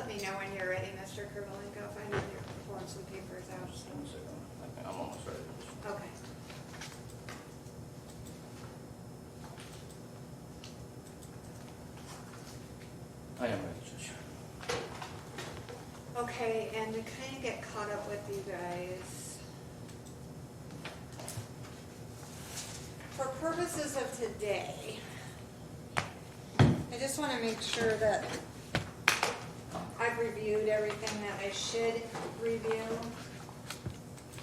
let me know when you're ready, Mr. Krivolenko, if I need you pulling some papers out. Just one second. I'm almost ready. Okay. I am ready, Judge. Okay, and to kind of get caught up with you guys, for purposes of today, I just want to make sure that I've reviewed everything that I should review.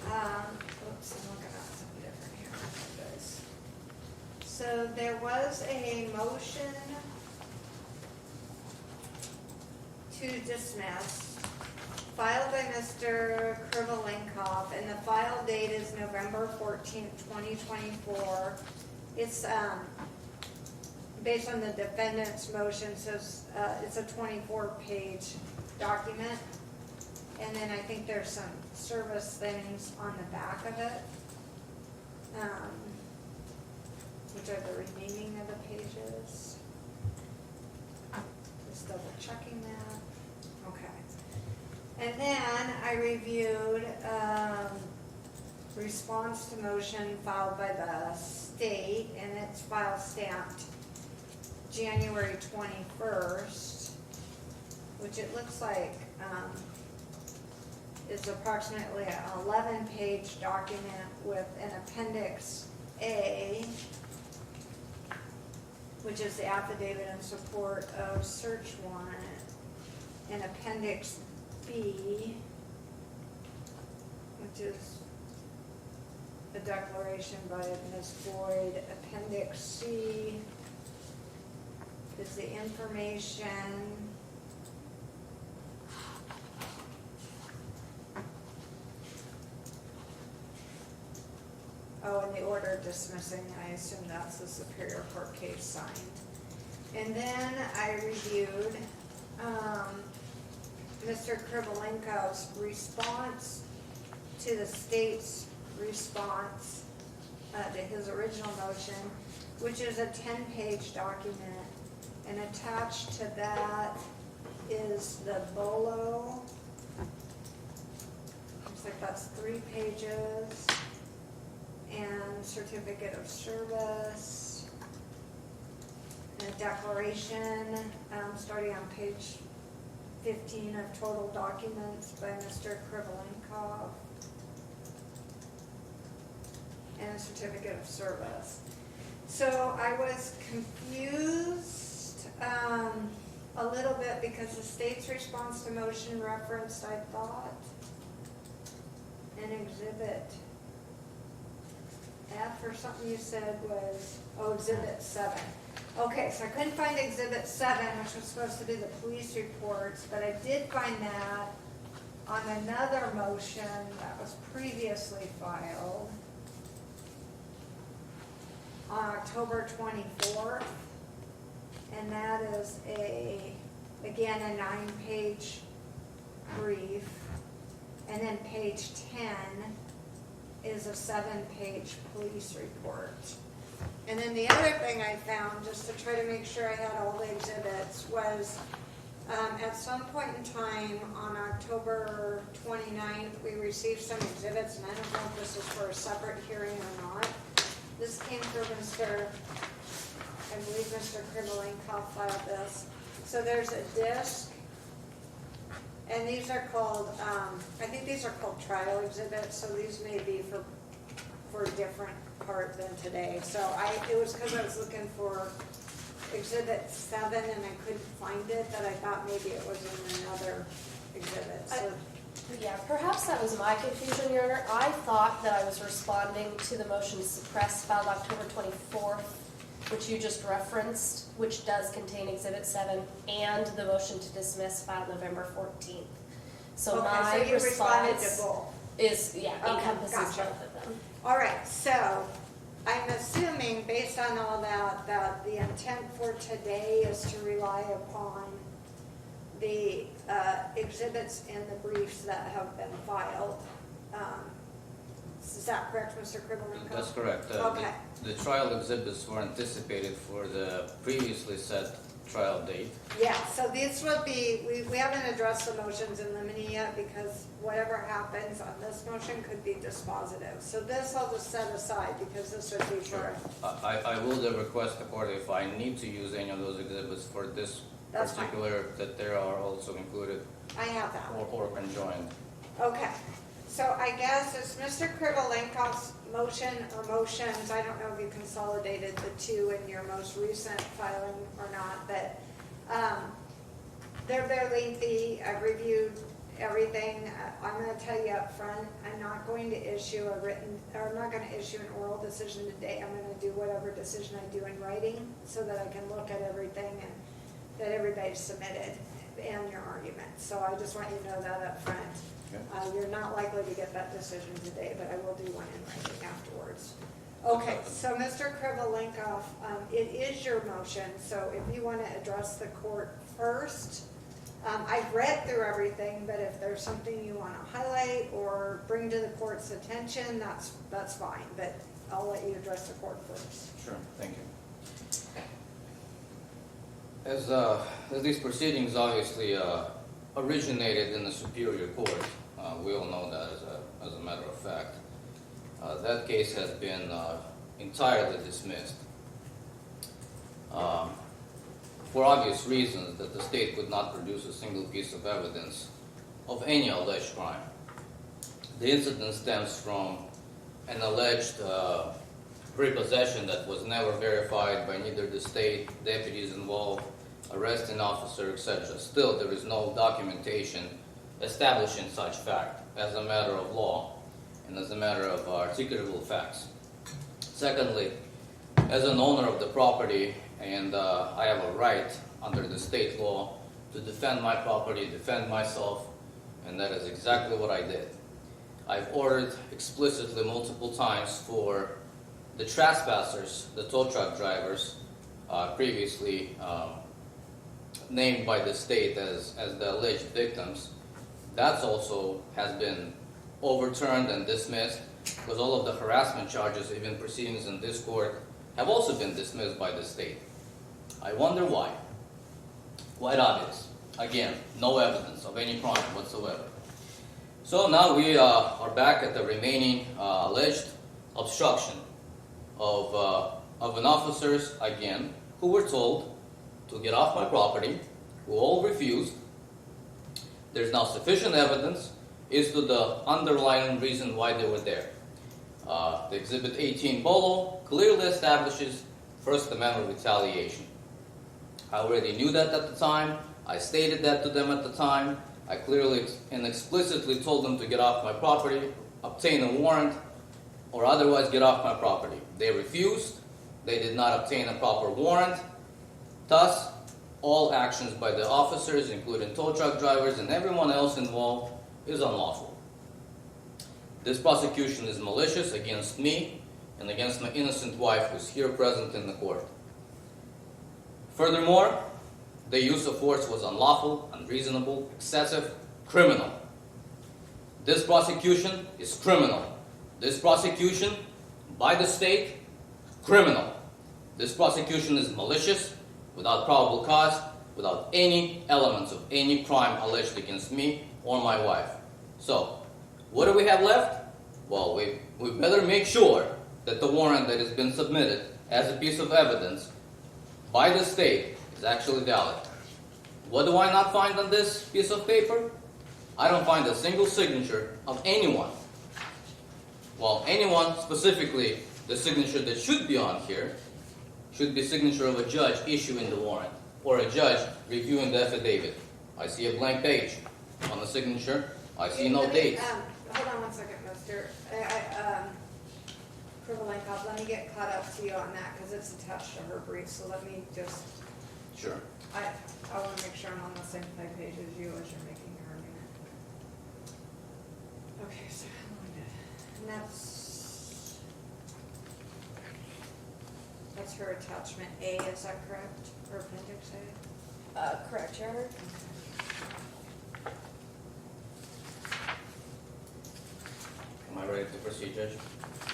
Oops, I'm looking at something different here. Guys. So there was a motion to dismiss filed by Mr. Krivolenko, and the file date is November 14th, 2024. It's based on the defendant's motion, so it's a 24-page document. And then I think there's some service things on the back of it, which are the remaining of the pages. Just double checking that. Okay. And then I reviewed response to motion filed by the state, and it's file stamped January 21st, which it looks like is approximately an 11-page document with an Appendix A, which is the affidavit in support of search warrant, and Appendix B, which is the declaration by Ms. Boyd. Appendix C is the information and the order dismissing, I assume that's the Superior Court case signed. And then I reviewed Mr. Krivolenko's response to the state's response to his original motion, which is a 10-page document, and attached to that is the BOLO. Looks like that's 3 pages, and certificate of service, and a declaration starting on page 15 of total documents by Mr. Krivolenko, and a certificate of service. So I was confused a little bit because the state's response to motion referenced, I thought, an exhibit F or something you said was, exhibit 7. Okay, so I couldn't find exhibit 7, which was supposed to be the police reports, but I did find that on another motion that was previously filed on October 24th, and that is again a 9-page brief, and then page 10 is a 7-page police report. And then the other thing I found, just to try to make sure I had all the exhibits, was at some point in time on October 29th, we received some exhibits, and I don't know if this is for a separate hearing or not. This came from I believe Mr. Krivolenko filed this. So there's a disc, and these are called, I think these are called trial exhibits, so these may be for a different part than today. So it was because I was looking for exhibit 7 and I couldn't find it, that I thought maybe it was in another exhibit. So Yeah, perhaps that was my confusion, Your Honor. I thought that I was responding to the motion to suppress filed October 24th, which you just referenced, which does contain Exhibit 7, and the motion to dismiss filed November 14th. So my so you responded to response both. is, Okay, encompasses gotcha. both of them. All right, so I'm assuming, based on all that, that the intent for today is to rely upon the exhibits and the briefs that have been filed. Is that correct, Mr. Krivolenko? That's correct. Okay. The trial exhibits were anticipated for the previously set trial date. Yeah, so this would be, we haven't addressed the motions in limine yet because whatever happens on this motion could be dispositive. So this I'll just set aside because this would be for, I will then request the court if I need to use any of those exhibits for this That's fine. particular, that there are also included I have that. or conjoined. Okay, so I guess it's Mr. Krivolenkoff's motion or motions, I don't know if you consolidated the two in your most recent filing or not, but they're very lengthy, I've reviewed everything. I'm gonna tell you up front, I'm not going to issue a written, or I'm not gonna issue an oral decision today, I'm gonna do whatever decision I do in writing, so that I can look at everything and that everybody's submitted and your arguments, so I just want you to know that up front. Okay. You're not likely to get that decision today, but I will do one in writing afterwards. Okay, so Mr. Krivolenkoff, it is your motion, so if you want to address the court first, I've read through everything, but if there's something you want to highlight or bring to the court's attention, that's fine, but I'll let you address the court first. Sure, thank you. As these proceedings obviously originated in the Superior Court, we all know that as a matter of fact. That case has been entirely dismissed for obvious reasons that the state could not produce a single piece of evidence of any alleged crime. The incident stems from an alleged repossession that was never verified by neither the state, deputies involved, arresting officer, etc. Still, there is no documentation establishing such fact as a matter of law and as a matter of articulable facts. Secondly, as an owner of the property, and I have a right under the state law to defend my property, defend myself, and that is exactly what I did. I've ordered explicitly multiple times for the trespassers, the tow truck drivers, previously named by the state as the alleged victims. That also has been overturned and dismissed because all of the harassment charges, even proceedings in this court, have also been dismissed by the state. I wonder why. Quite obvious. Again, no evidence of any crime whatsoever. So now we are back at the remaining alleged obstruction of an officers, again, who were told to get off my property, who all refused. There's now sufficient evidence as to the underlying reason why they were there. The Exhibit 18 Bolo clearly establishes First Amendment retaliation. I already knew that at the time. I stated that to them at the time. I clearly and explicitly told them to get off my property, obtain a warrant, or otherwise get off my property. They refused. They did not obtain a proper warrant. Thus, all actions by the officers, including tow truck drivers and everyone else involved, is unlawful. This prosecution is malicious against me and against my innocent wife who's here present in the court. Furthermore, the use of force was unlawful, unreasonable, excessive, criminal. This prosecution is criminal. This prosecution by the state, criminal. This prosecution is malicious, without probable cause, without any elements of any crime alleged against me or my wife. So, what do we have left? Well, we better make sure that the warrant that has been submitted as a piece of evidence by the state is actually valid. What do I not find on this piece of paper? I don't find a single signature of anyone. Well, anyone, specifically the signature that should be on here, should be signature of a judge issuing the warrant or a judge reviewing the affidavit. I see a blank page on the signature. I see no dates. Hold on one second, Mr. Krivolenkoff, let me get caught up to you on that because it's attached to her brief, so let me just, Sure. I want to make sure I'm on the same page as you as you're making your argument. Okay, so how long did, and that's her attachment A, is that correct? Or appendix A? Correct, Your Honor. Am I ready to proceed, Judge?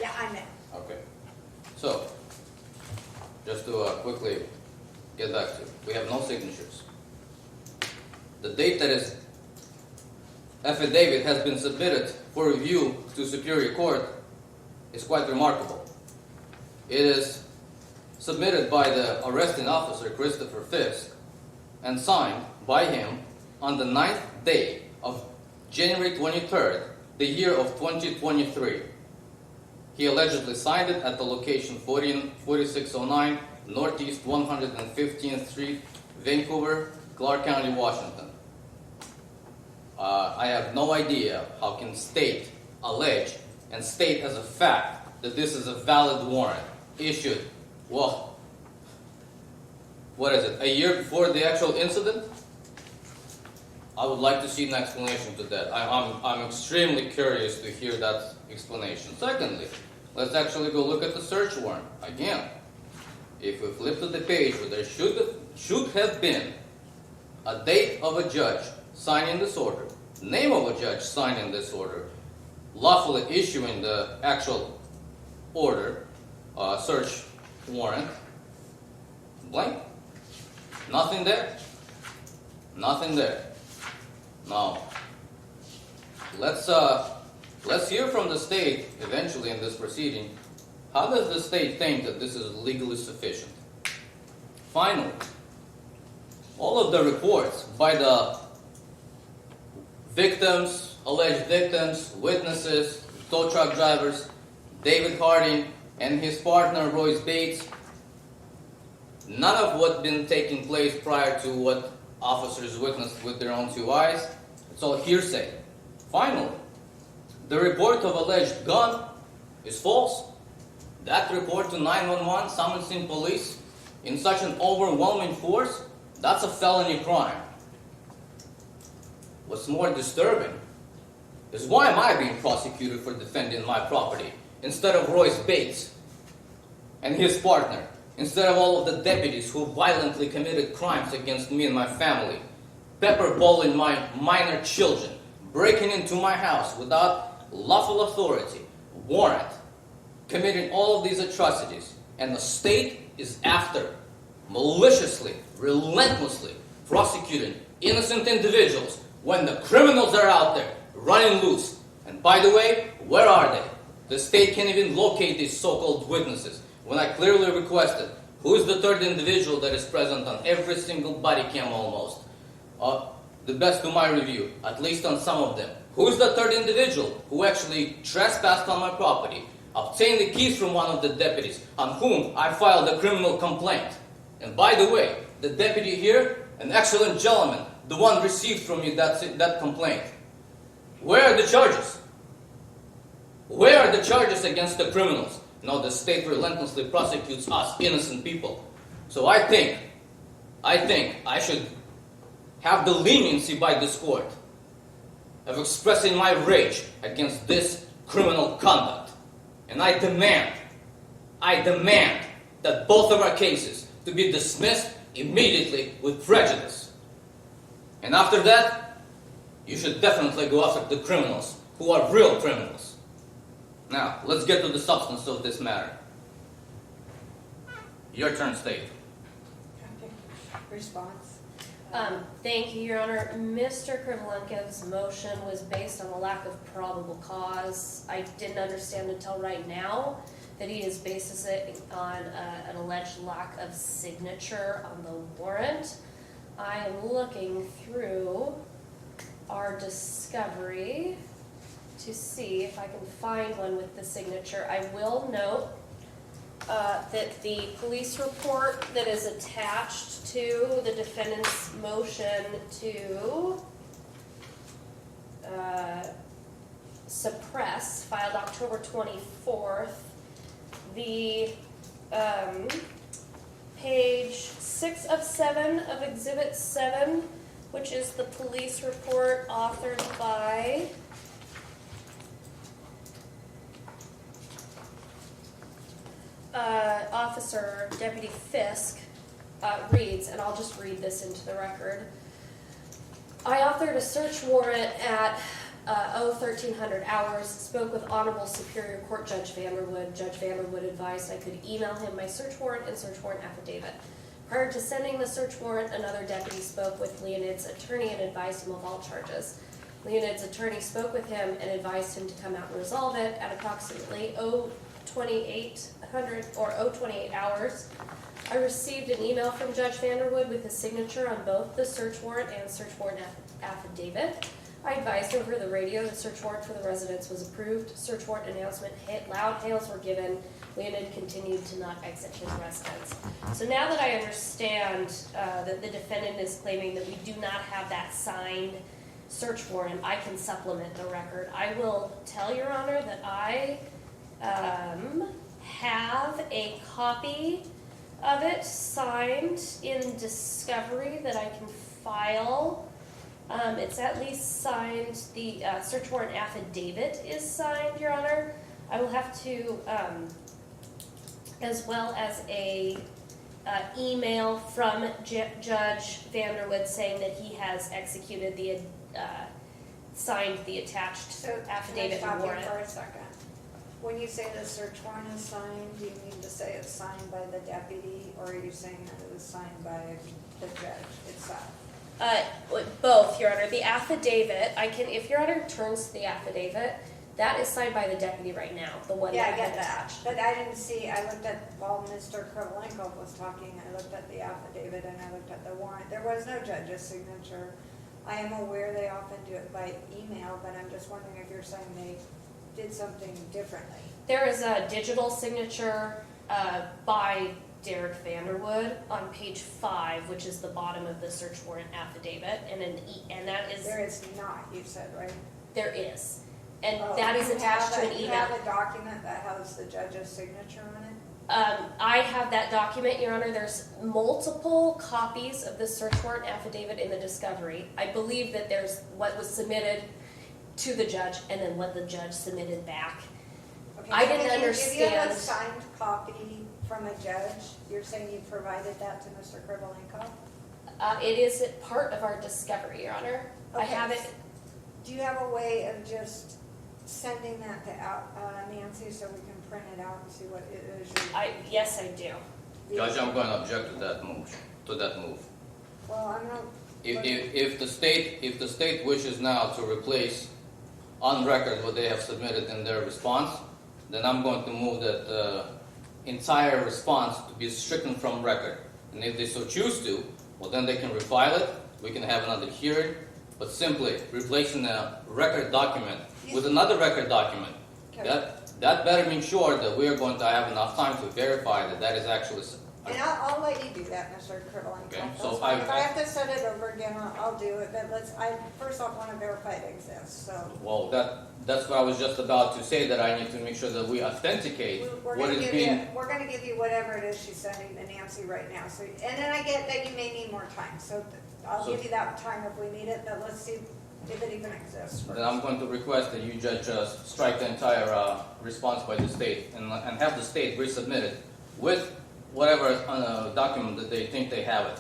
Yeah, I'm in. Okay. So, just to quickly get back to. We have no signatures. The date that his affidavit has been submitted for review to Superior Court is quite remarkable. It is submitted by the arresting officer, Christopher Fisk, and signed by him on the 9th day of January 23rd, the year of 2023. He allegedly signed it at the location 4609 Northeast 115th Street, Vancouver, Clark County, Washington. I have no idea how can state allege and state as a fact that this is a valid warrant issued, well, what is it, a year before the actual incident? I would like to see an explanation to that. I'm extremely curious to hear that explanation. Secondly, let's actually go look at the search warrant. Again, if we flip to the page where there should have been a date of a judge signing this order, name of a judge signing this order, lawfully issuing the actual order, search warrant, blank. Nothing there. Nothing there. Now, let's hear from the state eventually in this proceeding. How does the state think that this is legally sufficient? Finally, all of the reports by the victims, alleged victims, witnesses, tow truck drivers, David Harding and his partner Royce Bates, none of what been taking place prior to what officers witnessed with their own two eyes, it's all hearsay. Finally, the report of alleged gun is false. That report to 911 summoning police in such an overwhelming force, that's a felony crime. What's more disturbing is why am I being prosecuted for defending my property instead of Royce Bates and his partner, instead of all of the deputies who violently committed crimes against me and my family, pepperballing my minor children, breaking into my house without lawful authority, warrant, committing all of these atrocities, and the state is after, maliciously, relentlessly prosecuting innocent individuals when the criminals are out there running loose. And by the way, where are they? The state can't even locate these so-called witnesses. When I clearly requested, who is the third individual that is present on every single body cam almost? The best of my review, at least on some of them. Who is the third individual who actually trespassed on my property, obtained the keys from one of the deputies on whom I filed a criminal complaint? And by the way, the deputy here, an excellent gentleman, the one received from me that complaint. Where are the charges? Where are the charges against the criminals? No, the state relentlessly prosecutes us, innocent people. So I think I should have the leniency by this court of expressing my rage against this criminal conduct. And I demand that both of our cases to be dismissed immediately with prejudice. And after that, you should definitely go after the criminals who are real criminals. Now, let's get to the substance of this matter. Your turn, State. Response. Thank you, Your Honor. Mr. Krivolenko's motion was based on a lack of probable cause. I didn't understand until right now that he is basing it on an alleged lack of signature on the warrant. I am looking through our discovery to see if I can find one with the signature. I will note that the police report that is attached to the defendant's motion to suppress, filed October 24th, the page 6 of 7 of Exhibit 7, which is the police report authored by Officer Deputy Fisk, reads, and I'll just read this into the record. I authored a search warrant at 1300 hours, spoke with Honorable Superior Court Judge Vanderwood. Judge Vanderwood advised I could email him my search warrant and search warrant affidavit. Prior to sending the search warrant, another deputy spoke with Leonid's attorney and advised him of all charges. Leonid's attorney spoke with him and advised him to come out and resolve it at approximately 02800 or 028 hours. I received an email from Judge Vanderwood with his signature on both the search warrant and search warrant affidavit. I advised over the radio the search warrant for the residence was approved. Search warrant announcement hit, loud hails were given. Leonid continued to not exit his residence. So now that I understand that the defendant is claiming that we do not have that signed search warrant, I can supplement the record. I will tell Your Honor that I have a copy of it signed in discovery that I can file. It's at least signed, the search warrant affidavit is signed, Your Honor. I will have to, as well as a email from Judge Vanderwood saying that he has executed the, signed the attached affidavit and warrant. For a second. When you say the search warrant is signed, do you mean to say it's signed by the deputy, or are you saying that it was signed by the judge itself? Both, Your Honor. The affidavit, I can, if Your Honor turns to the affidavit, that is signed by the deputy right now, the one Yeah, that I get had that, attached. but I didn't see, I looked at, while Mr. Krolenko was talking, I looked at the affidavit and I looked at the warrant. There was no judge's signature. I am aware they often do it by email, but I'm just wondering if you're saying they did something differently. There is a digital signature by Derek Vanderwood on page 5, which is the bottom of the search warrant affidavit, and that is, There is not, you said, right? there is. And Oh, that is you attached have to an You email. have a document that has the judge's signature on it? I have that document, Your Honor. There's multiple copies of the search warrant affidavit in the discovery. I believe that there's what was submitted to the judge and then what the judge submitted back. Okay, I so didn't if you have a understand. signed copy from a judge, you're saying you provided that to Mr. Krolenko? It is part of our discovery, Your Honor. I Okay. have it. Do you have a way of just sending that to Nancy so we can print it out and see what it is? Yes, I do. Judge, I'm going to object to that move. Well, I'm not. If the state wishes now to replace on record what they have submitted in their response, then I'm going to move that entire response to be stricken from record. And if they so choose to, well, then they can refile it. We can have another hearing. But simply replacing a record document with another record document, Okay. that better make sure that we are going to have enough time to verify that that is actually. And I'll let you do that, Mr. Krolenko. Okay, That's so fine. If I have to send it over again, I'll do it, but I first off want to verify it exists, so. Well, that's what I was just about to say, that I need to make sure that we authenticate We're what gonna is give being. you, we're gonna give you whatever it is she's sending to Nancy right now, so, and then I get that you may need more time, so I'll So- give you that time if we need it, but let's see if it even exists first. Then I'm going to request that you, Judge, strike the entire response by the state and have the state resubmit it with whatever document that they think they have it.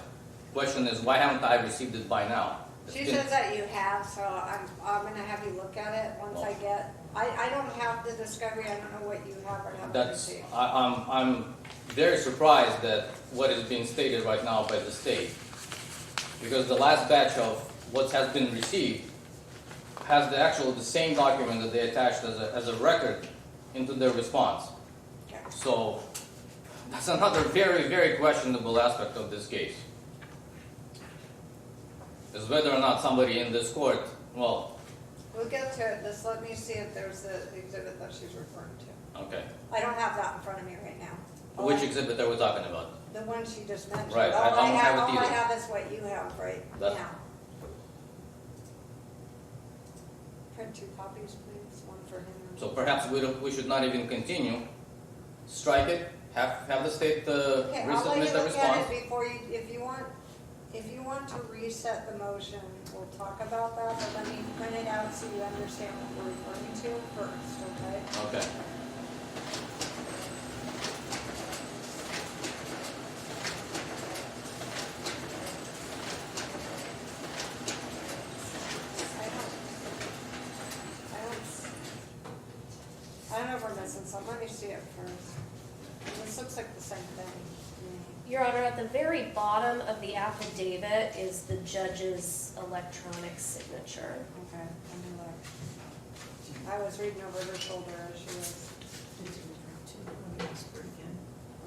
Question is, why haven't I received it by now? She says that you have, so I'm gonna have you look at it once I get, I don't have the discovery, I don't know what you have or haven't That's, received. I'm very surprised that what is being stated right now by the state. Because the last batch of what has been received has the same document that they attached as a record into their response. Okay. So that's another very, very questionable aspect of this case. Is whether or not somebody in this court, well, We'll get to it, just let me see if there's the exhibit that she's referring to. okay. I don't have that in front of me right now. Which exhibit are we talking about? The one she just mentioned. Right, I All don't have it all I either. have is what you have right That- now. Print 2 copies, please, one for him. and So one- perhaps we should not even continue. Strike it, have the state Okay, I'll let resubmit you the look response. at it before you, if you want to reset the motion, we'll talk about that, but let me print it out so you understand what we're referring to first, okay? Okay. I don't know if we're missing something, let me see it first. This looks like the same thing to me. Your Honor, at the very bottom of the affidavit is the judge's electronic signature. Okay, let me look. I was reading over her shoulder as she was.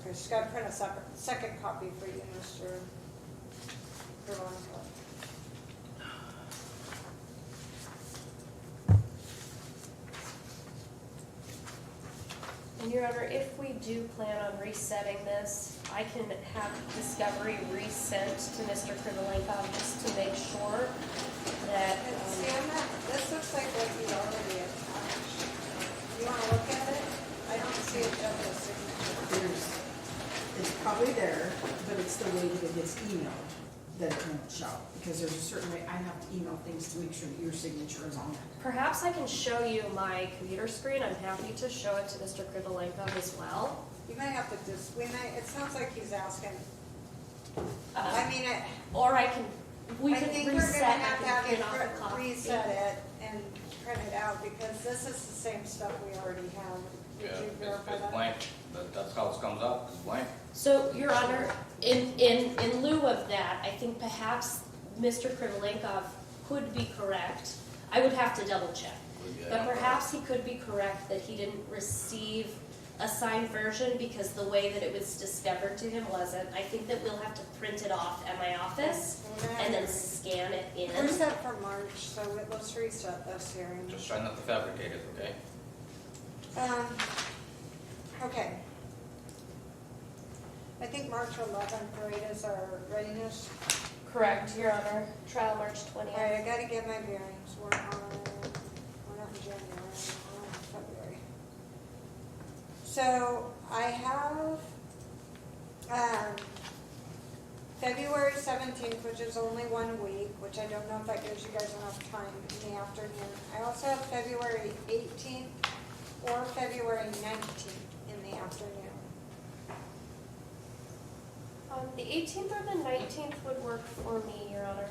Okay, she's got to print a second copy for you, Mr. Veronica. And Your Honor, if we do plan on resetting this, I can have discovery resent to Mr. Krivolenko just to make sure that, See, this looks like what you already attached. You want to look at it? I don't see a judge's signature. It's probably there, but it's the way that it gets emailed that it won't show. Because there's a certain way, I have to email things to make sure that your signature is on it. perhaps I can show you my computer screen. I'm happy to show it to Mr. Krivolenko as well. You might have to it sounds like he's asking. I mean, Or I can, we I can think we're gonna reset, I have to can have print off a you copy. reset it and print it out because this is the same stuff we already have. Did Yeah, you verify it's that? blank, that's how it comes up, it's blank. So, Your Honor, in lieu of that, I think perhaps Mr. Krivolenko could be correct. I would have to double check. But perhaps he could be correct that he didn't receive a signed version because the way that it was discovered to him wasn't. I think that we'll have to print it off at my office and then scan it in. We're set for March, so let's reset this hearing. Just try not to fabricate it, okay? Okay. I think March 11th, right, is our readiness. Correct, Your Honor. Trial March All right, 20th. I gotta get my bearings. We're not in January, we're in February. So I have, February 17th, which is only 1 week, which I don't know if that gives you guys enough time in the afternoon. I also have February 18th or February 19th in the afternoon. The 18th or the 19th would work for me, Your Honor.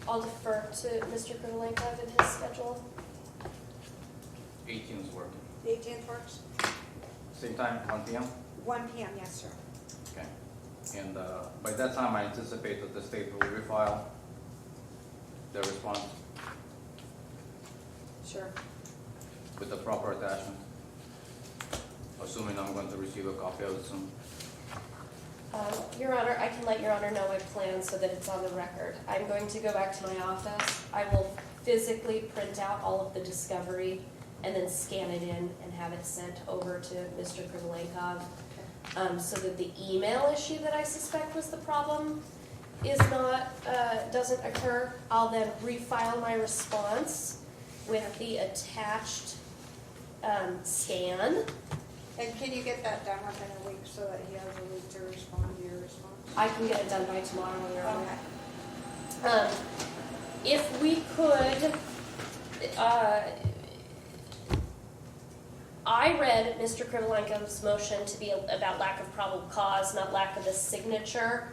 I'll defer to Mr. Krivolenko and his schedule. 18 is working. The 18th works? Same time, 1 p.m.? 1 p.m., yes, sir. Okay. And by that time, I anticipate that the state will refile their response Sure. with the proper attachment, assuming I'm going to receive a copy of it soon. Your Honor, I can let Your Honor know my plan so that it's on the record. I'm going to go back to my office. I will physically print out all of the discovery and then scan it in and have it sent over to Mr. Krivolenko. So that the email issue that I suspect was the problem is not, doesn't occur. I'll then refile my response with the attached scan. And can you get that done within a week so that he has a week to respond to your response? I can get it done by tomorrow, Your Honor. Okay. If we could, I read Mr. Krivolenko's motion to be about lack of probable cause, not lack of a signature.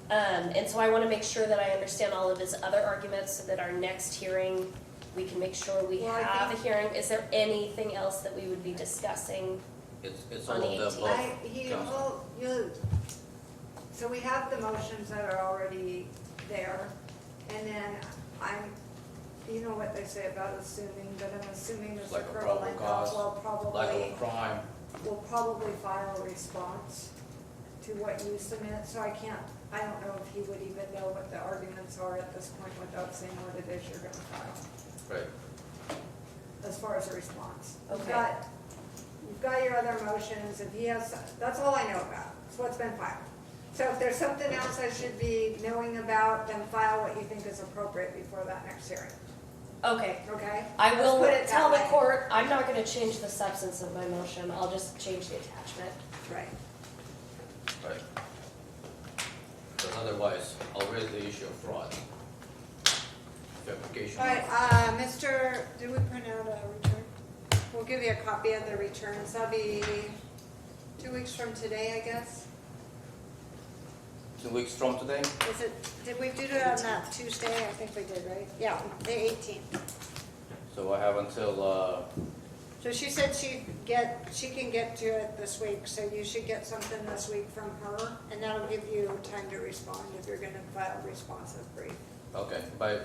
And so I want to make sure that I understand all of his other arguments so that our next hearing, we can make sure we Well, I have a think- hearing. Is there anything else that we would be discussing? It's On all the of the 18th. above. So we have the motions that are already there, and then you know what they say about assuming, but I'm assuming It's Mr. like a probable Krivolenko cause, will lack of a crime. probably file a response to what you submit, so I don't know if he would even know what the arguments are at this point without saying what it is you're gonna file, Right. as far as a response. Okay. You've got your other motions, if he has, that's all I know about, it's what's been filed. So if there's something else I should be knowing about, then file what you think is appropriate before that next hearing, Okay. okay? I Let's will put it tell that the way. court, I'm not going to change the substance of my motion. I'll just change the attachment. Right. Right. Because otherwise, I'll raise the issue of fraud. Fabrication. All right, did we print out a return? We'll give you a copy of the returns, that'll be 2 weeks from today, I guess. 2 weeks from today? Did we do it on that Tuesday? I think we did, right? Yeah, the 18th. So I have until So she said she can get to it this week, so you should get something this week from her, and that'll give you time to respond if you're gonna file a responsive brief. Okay, by,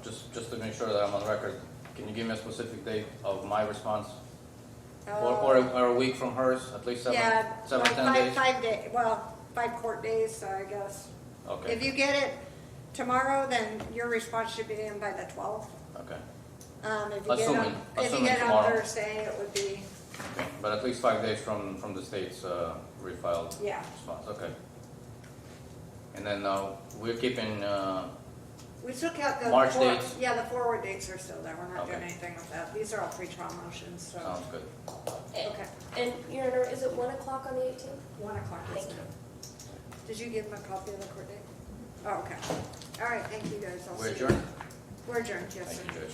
just to make sure that I'm on record, can you give me a specific date of my response? Or a week from hers, at least Yeah, 10 days? 5 days, well, 5 court days, so I guess. Okay, If you get it tomorrow, then your response should be in by the 12th. okay, If you get it Assuming on tomorrow. Thursday, it would be, okay, but at least 5 days from the state's refiled yeah. response, okay. And then we're keeping, We still got the. March dates? Yeah, the forward dates are still there, we're not doing Okay. anything with that. These are all pre-trial motions, so. sounds good. Okay, And Your Honor, is it 1 o'clock on the 18th? 1 o'clock is Thank it. you. Did you give him a copy of the court date? Oh, okay. All right, thank you guys. I'll We're see you. adjourned? We're adjourned, yes, sir. Thank you, Judge.